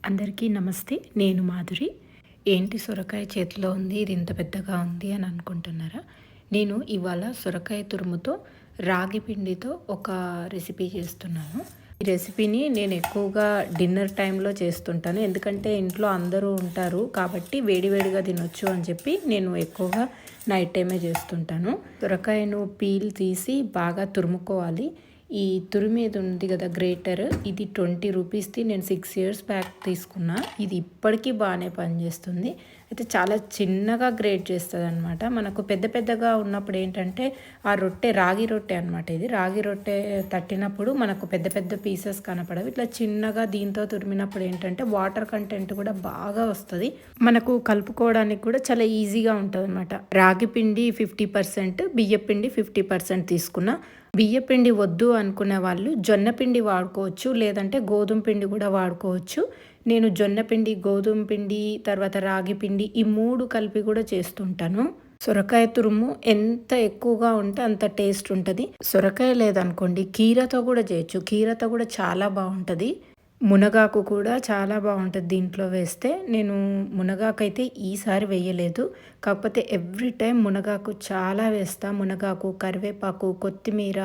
అందరికీ నమస్తే. నేను మాధురి. ఏంటి సొరకాయ చేతిలో ఉంది, ఇది ఇంత పెద్దగా ఉంది అని అనుకుంటున్నారా? నేను ఇవాళ సొరకాయ తురుముతో రాగి పిండితో ఒక రెసిపీ చేస్తున్నాను. ఈ రెసిపీని నేను ఎక్కువగా డిన్నర్ టైంలో చేస్తుంటాను. ఎందుకంటే ఇంట్లో అందరూ ఉంటారు కాబట్టి వేడివేడిగా తినొచ్చు అని చెప్పి నేను ఎక్కువగా నైట్ టైమే చేస్తుంటాను. సొరకాయను పీల్ తీసి బాగా తురుముకోవాలి. ఈ తురిమేది ఉంది కదా గ్రేటర్, ఇది 20 రూపీస్ది. నేను 6 years బ్యాక్ తీసుకున్నా. ఇది ఇప్పటికీ బాగానే పనిచేస్తుంది. అయితే చాలా చిన్నగా గ్రేట్ చేస్తుంది అనమాట. మనకు పెద్ద పెద్దగా ఉన్నప్పుడు ఏంటంటే ఆ రొట్టె రాగి రొట్టె అనమాట. ఇది రాగి రొట్టె తట్టినప్పుడు మనకు పెద్ద పెద్ద పీసెస్ కనపడవు. ఇట్లా చిన్నగా దీంతో తురిమినప్పుడు ఏంటంటే వాటర్ కంటెంట్ కూడా బాగా వస్తుంది. మనకు కలుపుకోవడానికి కూడా చాలా ఈజీగా ఉంటుంది అనమాట. రాగి పిండి 50%, బియ్య పిండి 50% తీసుకున్నా. బియ్య పిండి వద్దు అనుకునే వాళ్ళు జొన్న పిండి వాడుకోవచ్చు, లేదంటే గోధుమ పిండి కూడా వాడుకోవచ్చు. నేను జొన్న పిండి, గోధుమ పిండి, తర్వాత రాగి పిండి ఈ 3 కలిపి కూడా చేస్తుంటాను. సొరకాయ తురుము ఎంత ఎక్కువగా ఉంటే అంత టేస్ట్ ఉంటుంది. సొరకాయ లేదనుకోండి కీరతో కూడా చేయొచ్చు. కీరతో కూడా చాలా బాగుంటుంది. మునగాకు కూడా చాలా బాగుంటుంది దీంట్లో వేస్తే. నేను మునగాకు అయితే ఈసారి వేయలేదు. కాకపోతే ఎవ్రీ టైం మునగాకు చాలా వేస్తా. మునగాకు, కరివేపాకు, కొత్తిమీర,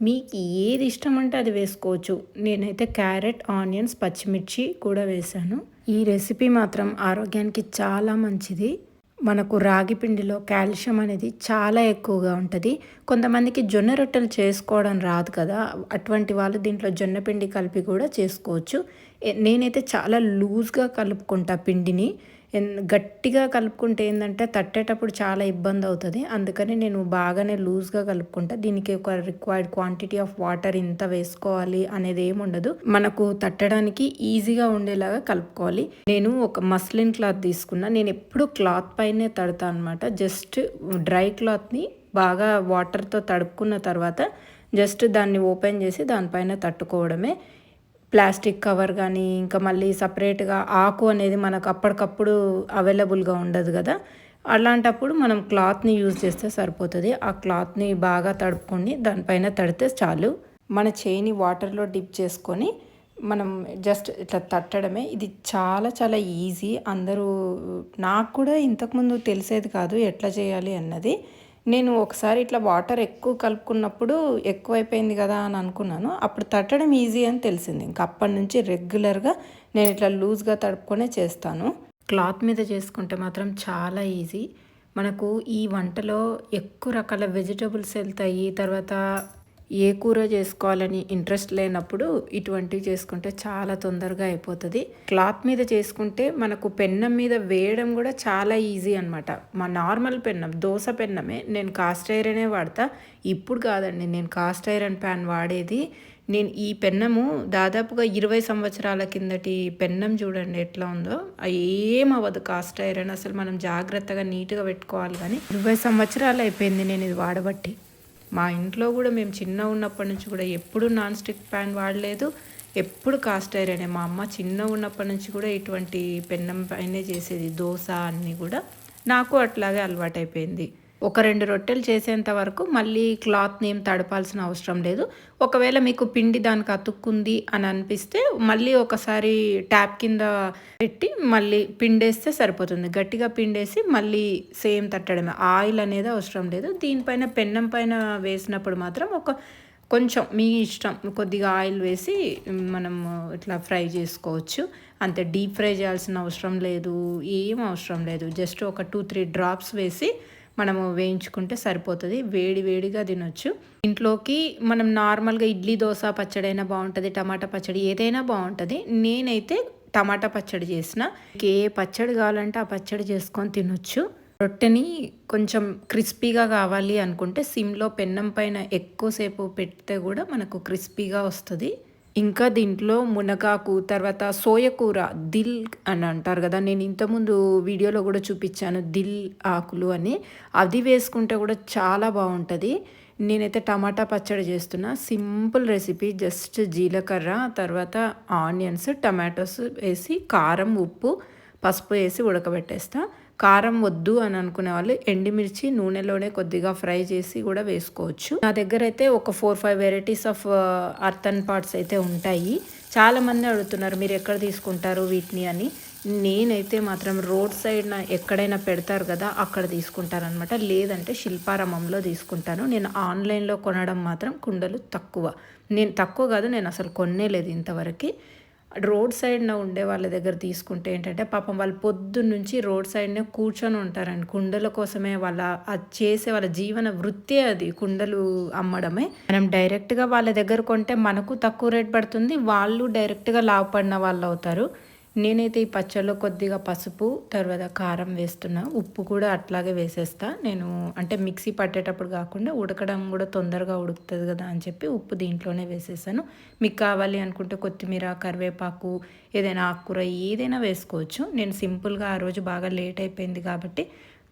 మీకు ఏది ఇష్టం అంటే అది వేసుకోవచ్చు. నేనైతే క్యారెట్, ఆనియన్స్, పచ్చిమిర్చి కూడా వేశాను. ఈ రెసిపీ మాత్రం ఆరోగ్యానికి చాలా మంచిది. మనకు రాగి పిండిలో కాల్షియం అనేది చాలా ఎక్కువగా ఉంటుంది. కొంతమందికి జొన్న రొట్టెలు చేసుకోవడం రాదు కదా, అటువంటి వాళ్ళు దీంట్లో జొన్న పిండి కలిపి కూడా చేసుకోవచ్చు. నేనైతే చాలా లూజ్గా కలుపుకుంటా పిండిని. గట్టిగా కలుపుకుంటే ఏంటంటే తట్టేటప్పుడు చాలా ఇబ్బంది అవుతుంది. అందుకని నేను బాగానే లూజ్గా కలుపుకుంటా. దీనికి ఒక రిక్వైర్డ్ క్వాంటిటీ ఆఫ్ వాటర్ ఇంత వేసుకోవాలి అనేది ఏమి ఉండదు. మనకు తట్టడానికి ఈజీగా ఉండేలాగా కలుపుకోవాలి. నేను ఒక మస్లిన్ క్లాత్ తీసుకున్నా. నేను ఎప్పుడు క్లాత్ పైనే తడతా అనమాట. జస్ట్ డ్రై క్లాత్ని బాగా వాటర్తో తడుపుకున్న తర్వాత జస్ట్ దాన్ని ఓపెన్ చేసి దానిపైన తట్టుకోవడమే. ప్లాస్టిక్ కవర్ కానీ ఇంకా మళ్ళీ సపరేట్గా ఆకు అనేది మనకు అప్పటికప్పుడు అవైలబుల్గా ఉండదు కదా, అలాంటప్పుడు మనం క్లాత్ని యూజ్ చేస్తే సరిపోతుంది. ఆ క్లాత్ని బాగా తడుపుకొని దానిపైన తడితే చాలు. మన చేయిని వాటర్లో డిప్ చేసుకొని మనం జస్ట్ ఇట్లా తట్టడమే. ఇది చాలా చాలా ఈజీ. నాకు కూడా ఇంతకుముందు తెలిసేది కాదు ఎట్లా చేయాలి అన్నది. నేను ఒకసారి ఇట్లా వాటర్ ఎక్కువ కలుపుకున్నప్పుడు ఎక్కువైపోయింది కదా అని అనుకున్నాను. అప్పుడు తట్టడం ఈజీ అని తెలిసింది. ఇంకా అప్పటి నుంచి రెగ్యులర్గా నేను ఇట్లా లూజ్గా తడుపుకొనే చేస్తాను. క్లాత్ మీద చేసుకుంటే మాత్రం చాలా ఈజీ. మనకు ఈ వంటలో ఎక్కువ రకాల వెజిటబుల్స్ వెళ్తాయి. తర్వాత ఏ కూర చేసుకోవాలని ఇంట్రెస్ట్ లేనప్పుడు ఇటువంటివి చేసుకుంటే చాలా తొందరగా అయిపోతుంది. క్లాత్ మీద చేసుకుంటే మనకు పెన్నం మీద వేయడం కూడా చాలా ఈజీ అనమాట. మా నార్మల్ పెన్నం, దోశ పెన్నమే. నేను కాస్ట్ ఐరనే వాడతా. ఇప్పుడు కాదండి, నేను కాస్ట్ ఐరన్ ప్యాన్ వాడేది. నేను ఈ పెన్నము దాదాపుగా 20 సంవత్సరాల కిందటి పెన్నం చూడండి ఎట్లా ఉందో. ఏం అవ్వదు కాస్ట్ ఐరన్. అసలు మనం జాగ్రత్తగా నీట్గా పెట్టుకోవాలి. కానీ 20 సంవత్సరాలు అయిపోయింది నేను ఇది వాడబట్టి. మా ఇంట్లో కూడా మేము చిన్న ఉన్నప్పటి నుంచి కూడా ఎప్పుడు నాన్ స్టిక్ ప్యాన్ వాడలేదు, ఎప్పుడు కాస్ట్ ఐరనే. మా అమ్మ చిన్న ఉన్నప్పటి నుంచి కూడా ఇటువంటి పెన్నం పైనే చేసేది దోశ అన్నీ కూడా. నాకు అట్లాగే అలవాటైపోయింది. ఒక 2 రొట్టెలు చేసేంత వరకు మళ్ళీ క్లాత్ని ఏం తడపాల్సిన అవసరం లేదు. ఒకవేళ మీకు పిండి దానికి అతుక్కుంది అని అనిపిస్తే మళ్ళీ ఒకసారి ట్యాప్ కింద పెట్టి మళ్ళీ పిండేస్తే సరిపోతుంది. గట్టిగా పిండేసి మళ్ళీ సేమ్ తట్టడమే. ఆయిల్ అనేది అవసరం లేదు. దీనిపైన పెన్నం పైన వేసినప్పుడు మాత్రం కొంచెం మీ ఇష్టం, కొద్దిగా ఆయిల్ వేసి మనం ఇట్లా ఫ్రై చేసుకోవచ్చు. అంతే, డీప్ ఫ్రై చేయాల్సిన అవసరం లేదు, ఏం అవసరం లేదు. జస్ట్ ఒక 2-3 డ్రాప్స్ వేసి మనము వేయించుకుంటే సరిపోతుంది. వేడి వేడిగా తినొచ్చు. ఇంట్లోకి మనం నార్మల్గా ఇడ్లీ, దోశ పచ్చడి అయినా బాగుంటుంది, టమాటా పచ్చడి ఏదైనా బాగుంటుంది. నేనైతే టమాటా పచ్చడి చేసిన. ఏ పచ్చడి కావాలంటే ఆ పచ్చడి చేసుకొని తినొచ్చు. రొట్టెని కొంచెం క్రిస్పీగా కావాలి అనుకుంటే సిమ్లో పెన్నం పైన ఎక్కువసేపు పెడితే కూడా మనకు క్రిస్పీగా వస్తుంది. ఇంకా దీంట్లో మునగాకు, తర్వాత సోయకూర, దిల్ అని అంటారు కదా, నేను ఇంతకుముందు వీడియోలో కూడా చూపించాను దిల్ ఆకులు అని. అది వేసుకుంటే కూడా చాలా బాగుంటుంది. నేనైతే టమాటా పచ్చడి చేస్తున్నా. Simple recipe. జస్ట్ జీలకర్ర, తర్వాత ఆనియన్స్, టమాటోస్ వేసి కారం, ఉప్పు, పసుపు వేసి ఉడకబెట్టేస్తా. కారం వద్దు అని అనుకునే వాళ్ళు ఎండుమిర్చి నూనెలోనే కొద్దిగా ఫ్రై చేసి కూడా వేసుకోవచ్చు. నా దగ్గర అయితే ఒక 4-5 వెరైటీస్ ఆఫ్ అర్థన్ పాట్స్ అయితే ఉంటాయి. చాలామంది అడుగుతున్నారు మీరు ఎక్కడ తీసుకుంటారు వీటిని అని. నేనైతే మాత్రం రోడ్ సైడ్న ఎక్కడైనా పెడతారు కదా అక్కడ తీసుకుంటానమాట. లేదంటే శిల్పారామంలో తీసుకుంటాను. నేను ఆన్లైన్లో కొనడం మాత్రం కుండలు తక్కువ. నేను తక్కువ కాదు, నేను అసలు కొనేలేదు ఇంతవరకు. రోడ్ సైడ్న ఉండే వాళ్ళ దగ్గర తీసుకుంటే ఏంటంటే పాపం వాళ్ళు పొద్దున్నుంచి రోడ్ సైడ్నే కూర్చొని ఉంటారండి. కుండల కోసమే అది చేసే వాళ్ళ జీవన వృత్తే అది కుండలు అమ్మడమే. మనం డైరెక్ట్గా వాళ్ళ దగ్గర కొంటే మనకు తక్కువ రేట్ పడుతుంది, వాళ్ళు డైరెక్ట్గా లాభపడిన వాళ్ళు అవుతారు. నేనైతే ఈ పచ్చళ్ళలో కొద్దిగా పసుపు, తర్వాత కారం వేస్తున్నా. ఉప్పు కూడా అట్లాగే వేసేస్తా నేను. అంటే మిక్సీ పట్టేటప్పుడు కాకుండా ఉడకడం కూడా తొందరగా ఉడుకుతుంది కదా అని చెప్పి ఉప్పు దీంట్లోనే వేసేసాను. మీకు కావాలి అనుకుంటే కొత్తిమీర, కరివేపాకు, ఏదైనా ఆకుకూర ఏదైనా వేసుకోవచ్చు. నేను సింపుల్గా ఆ రోజు బాగా లేట్ అయిపోయింది కాబట్టి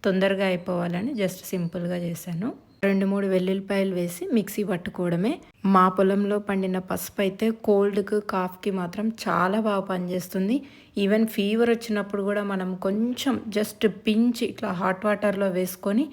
తొందరగా అయిపోవాలని జస్ట్ సింపుల్గా చేశాను. 2-3 వెల్లుల్లిపాయలు వేసి మిక్సీ పట్టుకోవడమే. మా పొలంలో పండిన పసుపు అయితే కోల్డ్కి, కాఫ్కి మాత్రం చాలా బాగా పనిచేస్తుంది. ఈవెన్ ఫీవర్ వచ్చినప్పుడు కూడా మనం కొంచెం జస్ట్ పించ్ ఇట్లా హాట్ వాటర్లో వేసుకొని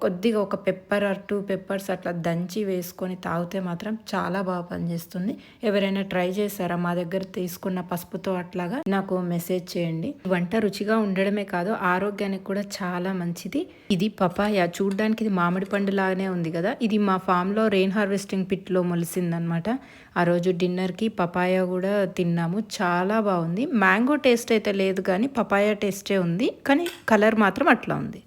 కొద్దిగా ఒక పెప్పర్ ఆర్ 2 పెప్పర్స్ అట్లా దంచి వేసుకొని తాగితే మాత్రం చాలా బాగా పనిచేస్తుంది. ఎవరైనా ట్రై చేశారా మా దగ్గర తీసుకున్న పసుపుతో అట్లాగా? నాకు మెసేజ్ చేయండి. వంట రుచిగా ఉండడమే కాదు ఆరోగ్యానికి కూడా చాలా మంచిది. ఇది పపాయ, చూడ్డానికి ఇది మామిడి పండు లాగానే ఉంది కదా. ఇది మా ఫామ్లో రెయిన్ హార్వెస్టింగ్ పిట్లో మొలిసిందనమాట. ఆ రోజు డిన్నర్కి పపాయ కూడా తిన్నాము, చాలా బాగుంది. మ్యాంగో టేస్ట్ అయితే లేదు కానీ పపాయ టేస్టే ఉంది, కానీ కలర్ మాత్రం అట్లా ఉంది.